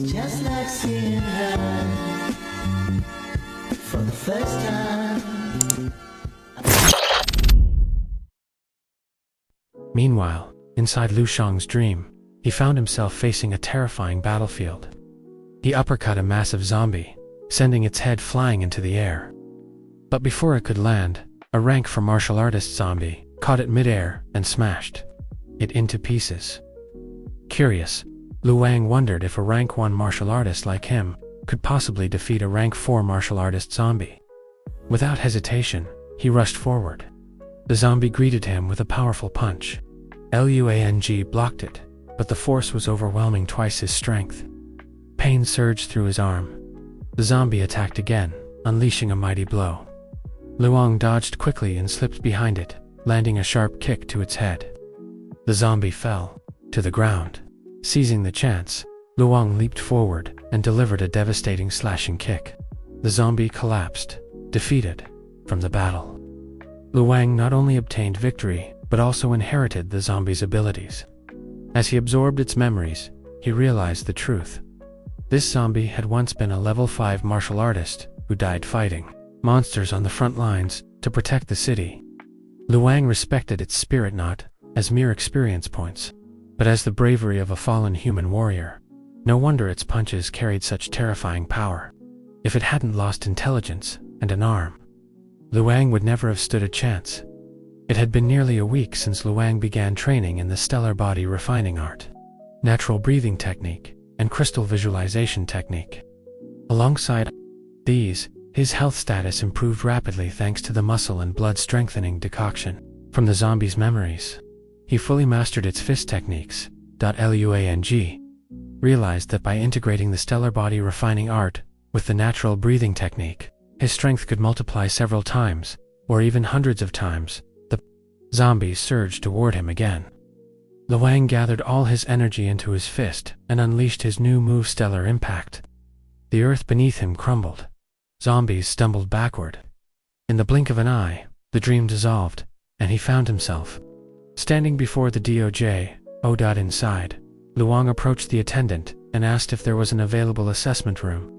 just like seeing her for the first time. Meanwhile, inside Lu Shang's dream, he found himself facing a terrifying battlefield. He uppercut a massive zombie, sending its head flying into the air. But before it could land, a rank 4 martial artist zombie caught it mid-air and smashed it into pieces. Curious, Lu Wang wondered if a rank 1 martial artist like him could possibly defeat a rank 4 martial artist zombie. Without hesitation, he rushed forward. The zombie greeted him with a powerful punch. Luang blocked it, but the force was overwhelming twice his strength. Pain surged through his arm. The zombie attacked again, unleashing a mighty blow. Luang dodged quickly and slipped behind it, landing a sharp kick to its head. The zombie fell to the ground. Seizing the chance, Luang leaped forward and delivered a devastating slashing kick. The zombie collapsed, defeated from the battle. Luang not only obtained victory, but also inherited the zombie's abilities. As he absorbed its memories, he realized the truth. This zombie had once been a level 5 martial artist who died fighting monsters on the front lines to protect the city. Luang respected its spirit not as mere experience points, but as the bravery of a fallen human warrior. No wonder its punches carried such terrifying power. If it hadn't lost intelligence and an arm, Luang would never have stood a chance. It had been nearly a week since Luang began training in the stellar body refining art, natural breathing technique, and crystal visualization technique. Alongside these, his health status improved rapidly thanks to the muscle and blood strengthening decoction from the zombie's memories. He fully mastered its fist techniques. Luang realized that by integrating the stellar body refining art with the natural breathing technique, his strength could multiply several times, or even hundreds of times. The zombies surged toward him again. Luang gathered all his energy into his fist and unleashed his new move, Stellar Impact. The earth beneath him crumbled. Zombies stumbled backward. In the blink of an eye, the dream dissolved, and he found himself standing before the DOJ. Inside, Luang approached the attendant and asked if there was an available assessment room.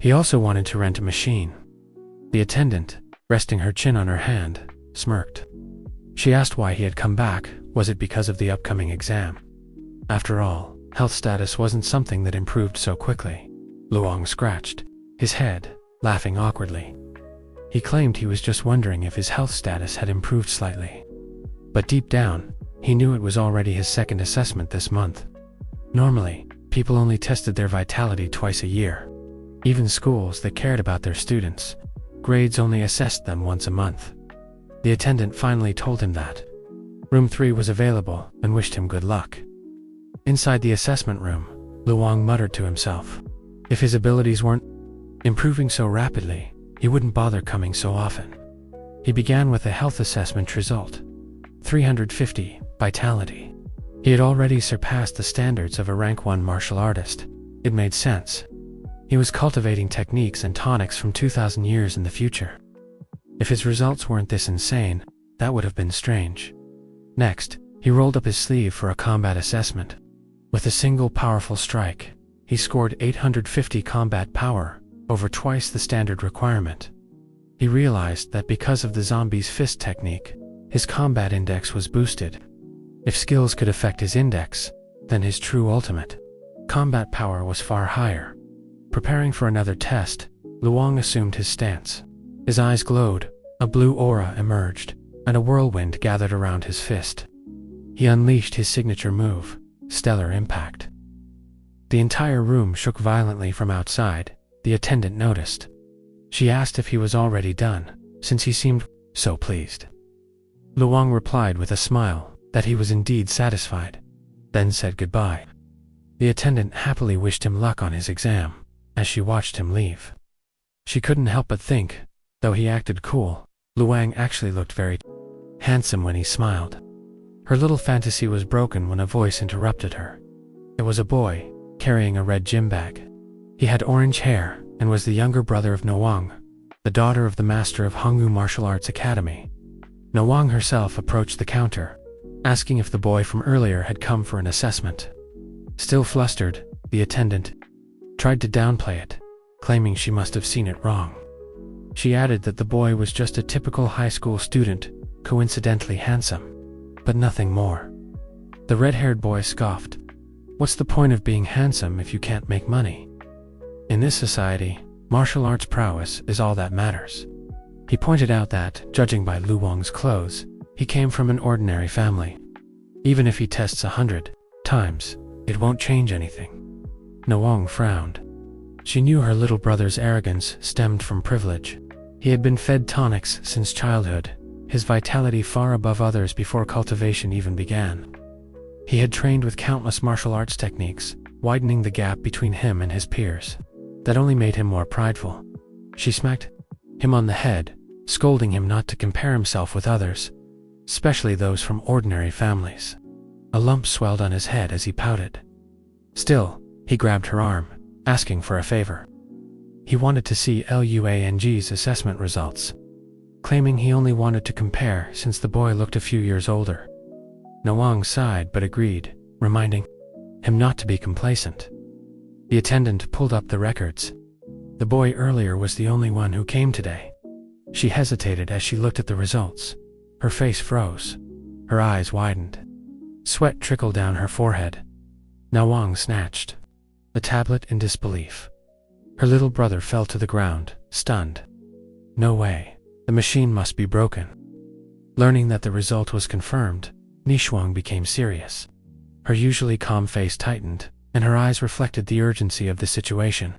He also wanted to rent a machine. The attendant, resting her chin on her hand, smirked. She asked why he had come back. Was it because of the upcoming exam? After all, health status wasn't something that improved so quickly. Luang scratched his head, laughing awkwardly. He claimed he was just wondering if his health status had improved slightly. But deep down, he knew it was already his second assessment this month. Normally, people only tested their vitality twice a year. Even schools that cared about their students' grades only assessed them once a month. The attendant finally told him that Room 3 was available and wished him good luck. Inside the assessment room, Luang muttered to himself. If his abilities weren't improving so rapidly, he wouldn't bother coming so often. He began with a health assessment result. 350 vitality. He had already surpassed the standards of a rank 1 martial artist. It made sense. He was cultivating techniques and tonics from 2,000 years in the future. If his results weren't this insane, that would have been strange. Next, he rolled up his sleeve for a combat assessment. With a single powerful strike, he scored 850 combat power, over twice the standard requirement. He realized that because of the zombie's fist technique, his combat index was boosted. If skills could affect his index, then his true ultimate combat power was far higher. Preparing for another test, Luang assumed his stance. His eyes glowed, a blue aura emerged, and a whirlwind gathered around his fist. He unleashed his signature move, Stellar Impact. The entire room shook violently from outside. The attendant noticed. She asked if he was already done, since he seemed so pleased. Luang replied with a smile that he was indeed satisfied, then said goodbye. The attendant happily wished him luck on his exam, as she watched him leave. She couldn't help but think, though he acted cool, Luang actually looked very handsome when he smiled. Her little fantasy was broken when a voice interrupted her. It was a boy, carrying a red gym bag. He had orange hair, and was the younger brother of Nawang, the daughter of the master of Hongwu Martial Arts Academy. Nawang herself approached the counter, asking if the boy from earlier had come for an assessment. Still flustered, the attendant tried to downplay it, claiming she must have seen it wrong. She added that the boy was just a typical high school student, coincidentally handsome, but nothing more. The red-haired boy scoffed. What's the point of being handsome if you can't make money? In this society, martial arts prowess is all that matters. He pointed out that, judging by Lu Wang's clothes, he came from an ordinary family. Even if he tests 100 times, it won't change anything. Na Wang frowned. She knew her little brother's arrogance stemmed from privilege. He had been fed tonics since childhood, his vitality far above others before cultivation even began. He had trained with countless martial arts techniques, widening the gap between him and his peers. That only made him more prideful. She smacked him on the head, scolding him not to compare himself with others, especially those from ordinary families. A lump swelled on his head as he pouted. Still, he grabbed her arm, asking for a favor. He wanted to see Luang's assessment results, claiming he only wanted to compare since the boy looked a few years older. Na Wang sighed but agreed, reminding him not to be complacent. The attendant pulled up the records. The boy earlier was the only one who came today. She hesitated as she looked at the results. Her face froze. Her eyes widened. Sweat trickled down her forehead. Na Wang snatched the tablet in disbelief. Her little brother fell to the ground, stunned. No way. The machine must be broken. Learning that the result was confirmed, Nishuang became serious. Her usually calm face tightened, and her eyes reflected the urgency of the situation.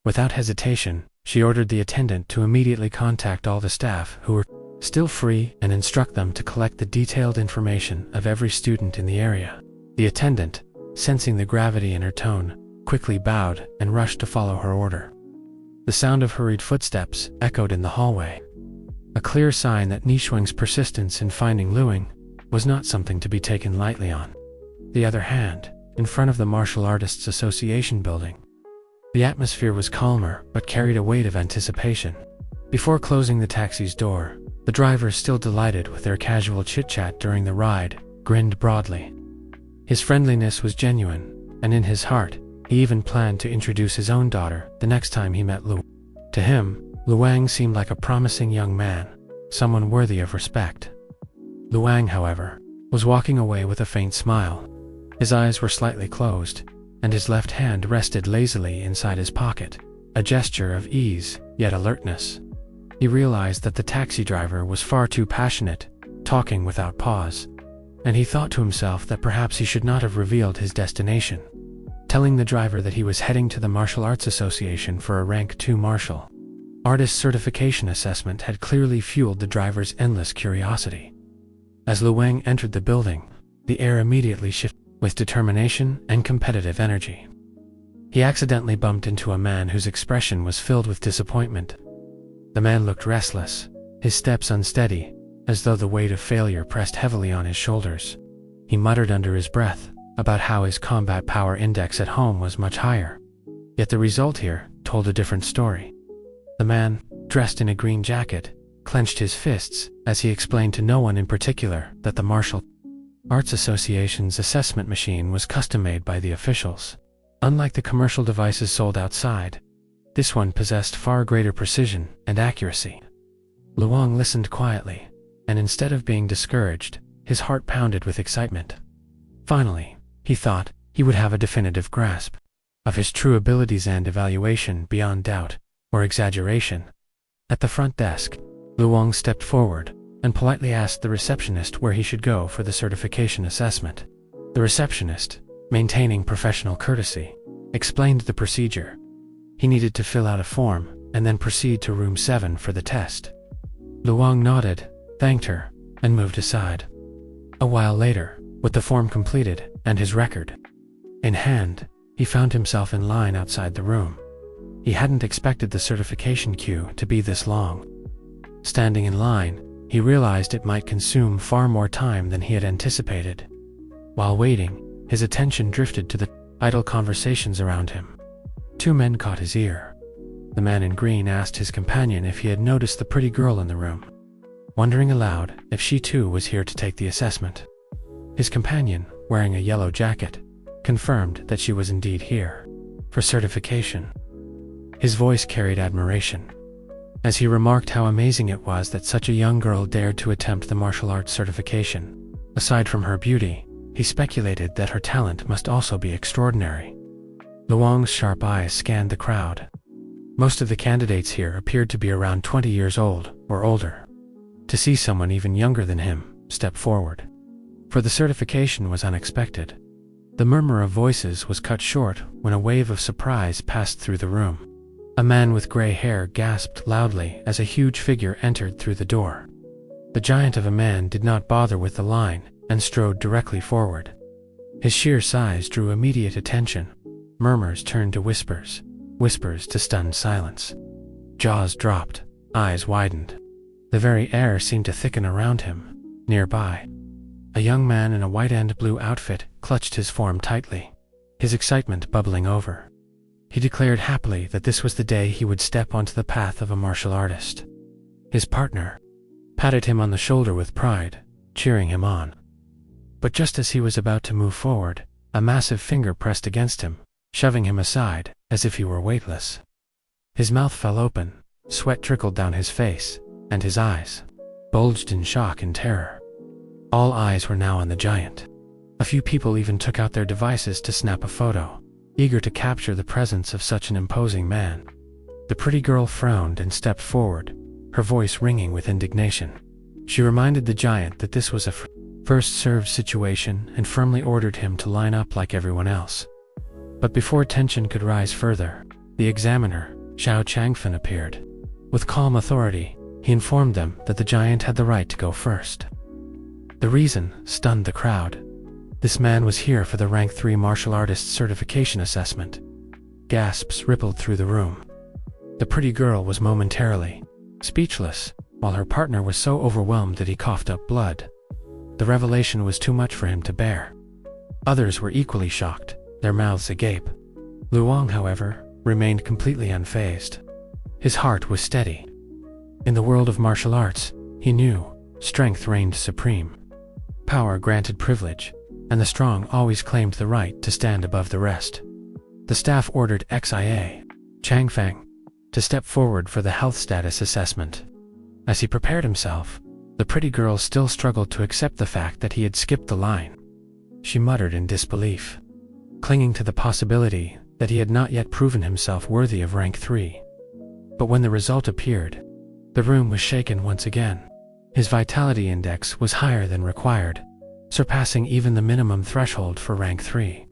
Without hesitation, she ordered the attendant to immediately contact all the staff who were still free and instruct them to collect the detailed information of every student in the area. The attendant, sensing the gravity in her tone, quickly bowed and rushed to follow her order. The sound of hurried footsteps echoed in the hallway, a clear sign that Nishuang's persistence in finding Luang was not something to be taken lightly on. The other hand, in front of the Martial Artists Association building, the atmosphere was calmer but carried a weight of anticipation. Before closing the taxi's door, the driver, still delighted with their casual chit-chat during the ride, grinned broadly. His friendliness was genuine, and in his heart, he even planned to introduce his own daughter the next time he met Lu. To him, Luang seemed like a promising young man, someone worthy of respect. Luang, however, was walking away with a faint smile. His eyes were slightly closed, and his left hand rested lazily inside his pocket, a gesture of ease, yet alertness. He realized that the taxi driver was far too passionate, talking without pause, and he thought to himself that perhaps he should not have revealed his destination, telling the driver that he was heading to the Martial Arts Association for a Rank 2 martial artist certification assessment had clearly fueled the driver's endless curiosity. As Luang entered the building, the air immediately shifted with determination and competitive energy. He accidentally bumped into a man whose expression was filled with disappointment. The man looked restless, his steps unsteady, as though the weight of failure pressed heavily on his shoulders. He muttered under his breath about how his combat power index at home was much higher. Yet the result here told a different story. The man, dressed in a green jacket, clenched his fists as he explained to no one in particular that the Martial Arts Association's assessment machine was custom-made by the officials. Unlike the commercial devices sold outside, this one possessed far greater precision and accuracy. Luang listened quietly, and instead of being discouraged, his heart pounded with excitement. Finally, he thought, he would have a definitive grasp of his true abilities and evaluation beyond doubt or exaggeration. At the front desk, Luang stepped forward and politely asked the receptionist where he should go for the certification assessment. The receptionist, maintaining professional courtesy, explained the procedure. He needed to fill out a form and then proceed to room 7 for the test. Luang nodded, thanked her, and moved aside. A while later, with the form completed and his record in hand, he found himself in line outside the room. He hadn't expected the certification queue to be this long. Standing in line, he realized it might consume far more time than he had anticipated. While waiting, his attention drifted to the idle conversations around him. 2 men caught his ear. The man in green asked his companion if he had noticed the pretty girl in the room, wondering aloud if she too was here to take the assessment. His companion, wearing a yellow jacket, confirmed that she was indeed here. for certification. His voice carried admiration, as he remarked how amazing it was that such a young girl dared to attempt the martial arts certification. Aside from her beauty, he speculated that her talent must also be extraordinary. Luong's sharp eyes scanned the crowd. Most of the candidates here appeared to be around 20 years old or older. To see someone even younger than him step forward for the certification was unexpected. The murmur of voices was cut short when a wave of surprise passed through the room. A man with gray hair gasped loudly as a huge figure entered through the door. The giant of a man did not bother with the line and strode directly forward. His sheer size drew immediate attention. Murmurs turned to whispers, whispers to stunned silence. Jaws dropped, eyes widened. The very air seemed to thicken around him. Nearby, a young man in a white and blue outfit clutched his form tightly, his excitement bubbling over. He declared happily that this was the day he would step onto the path of a martial artist. His partner patted him on the shoulder with pride, cheering him on. But just as he was about to move forward, a massive finger pressed against him, shoving him aside as if he were weightless. His mouth fell open, sweat trickled down his face, and his eyes bulged in shock and terror. All eyes were now on the giant. A few people even took out their devices to snap a photo, eager to capture the presence of such an imposing man. The pretty girl frowned and stepped forward, her voice ringing with indignation. She reminded the giant that this was a first-served situation and firmly ordered him to line up like everyone else. But before tension could rise further, the examiner, Xiao Changfen, appeared. With calm authority, he informed them that the giant had the right to go first. The reason stunned the crowd. This man was here for the Rank 3 martial artist certification assessment. Gasps rippled through the room. The pretty girl was momentarily speechless, while her partner was so overwhelmed that he coughed up blood. The revelation was too much for him to bear. Others were equally shocked, their mouths agape. Luong, however, remained completely unfazed. His heart was steady. In the world of martial arts, he knew, strength reigned supreme. Power granted privilege, and the strong always claimed the right to stand above the rest. The staff ordered XIA, Changfeng, to step forward for the health status assessment. As he prepared himself, the pretty girl still struggled to accept the fact that he had skipped the line. She muttered in disbelief, clinging to the possibility that he had not yet proven himself worthy of Rank 3. But when the result appeared, the room was shaken once again. His vitality index was higher than required, surpassing even the minimum threshold for Rank 3.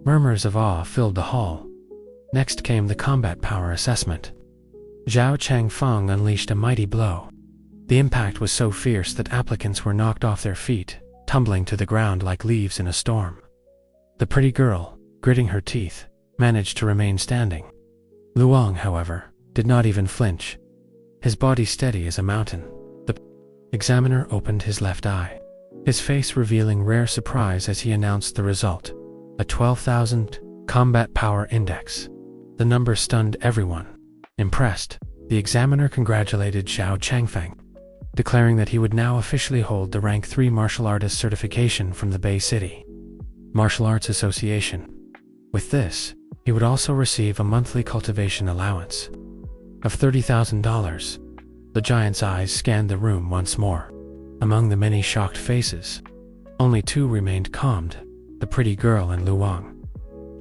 Murmurs of awe filled the hall. Next came the combat power assessment. Zhao Changfeng unleashed a mighty blow. The impact was so fierce that applicants were knocked off their feet, tumbling to the ground like leaves in a storm. The pretty girl, gritting her teeth, managed to remain standing. Luong, however, did not even flinch, his body steady as a mountain. The examiner opened his left eye, his face revealing rare surprise as he announced the result: a 12,000 combat power index. The number stunned everyone. Impressed, the examiner congratulated Xiao Changfeng, declaring that he would now officially hold the Rank 3 martial artist certification from the Bay City Martial Arts Association. With this, he would also receive a monthly cultivation allowance of $30,000. The giant's eyes scanned the room once more. Among the many shocked faces, only two remained calmed, the pretty girl and Luong.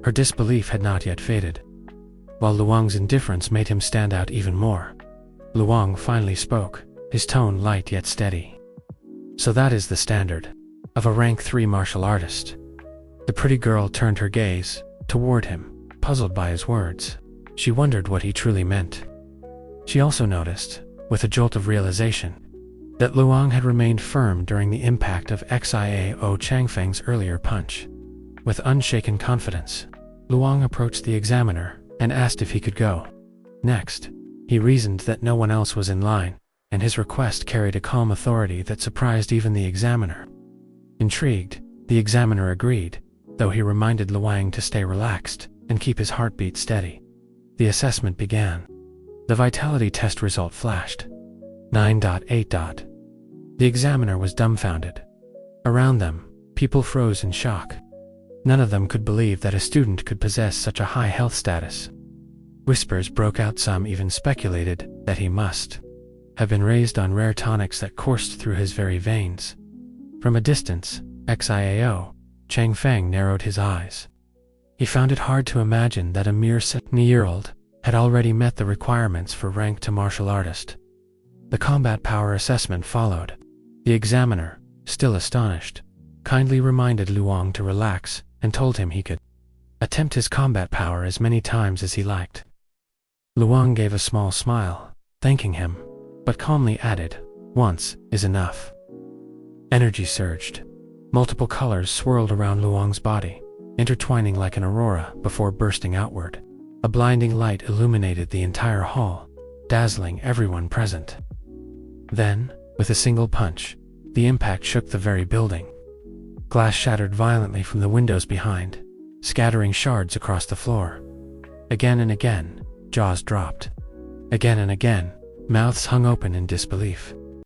Her disbelief had not yet faded, while Luong's indifference made him stand out even more. Luong finally spoke, his tone light yet steady. "So that is the standard of a Rank 3 martial artist." The pretty girl turned her gaze toward him, puzzled by his words. She wondered what he truly meant. She also noticed, with a jolt of realization, that Luong had remained firm during the impact of Xiao Changfeng's earlier punch. With unshaken confidence, Luong approached the examiner and asked if he could go. Next, he reasoned that no one else was in line, and his request carried a calm authority that surprised even the examiner. Intrigued, the examiner agreed, though he reminded Luong to stay relaxed and keep his heartbeat steady. The assessment began. The vitality test result flashed. 9.8. The examiner was dumbfounded. Around them, people froze in shock. None of them could believe that a student could possess such a high health status. Whispers broke out, some even speculated that he must have been raised on rare tonics that coursed through his very veins. From a distance, XIAO, Chang Feng narrowed his eyes. He found it hard to imagine that a mere 7-year-old had already met the requirements for rank to martial artist. The combat power assessment followed. The examiner, still astonished, kindly reminded Luong to relax and told him he could attempt his combat power as many times as he liked. Luong gave a small smile, thanking him, but calmly added, "Once is enough." Energy surged. Multiple colors swirled around Luong's body, intertwining like an aurora before bursting outward. A blinding light illuminated the entire hall, dazzling everyone present. Then, with a single punch, the impact shook the very building. Glass shattered violently from the windows behind, scattering shards across the floor. Again and again, jaws dropped. Again and again, mouths hung open in disbelief.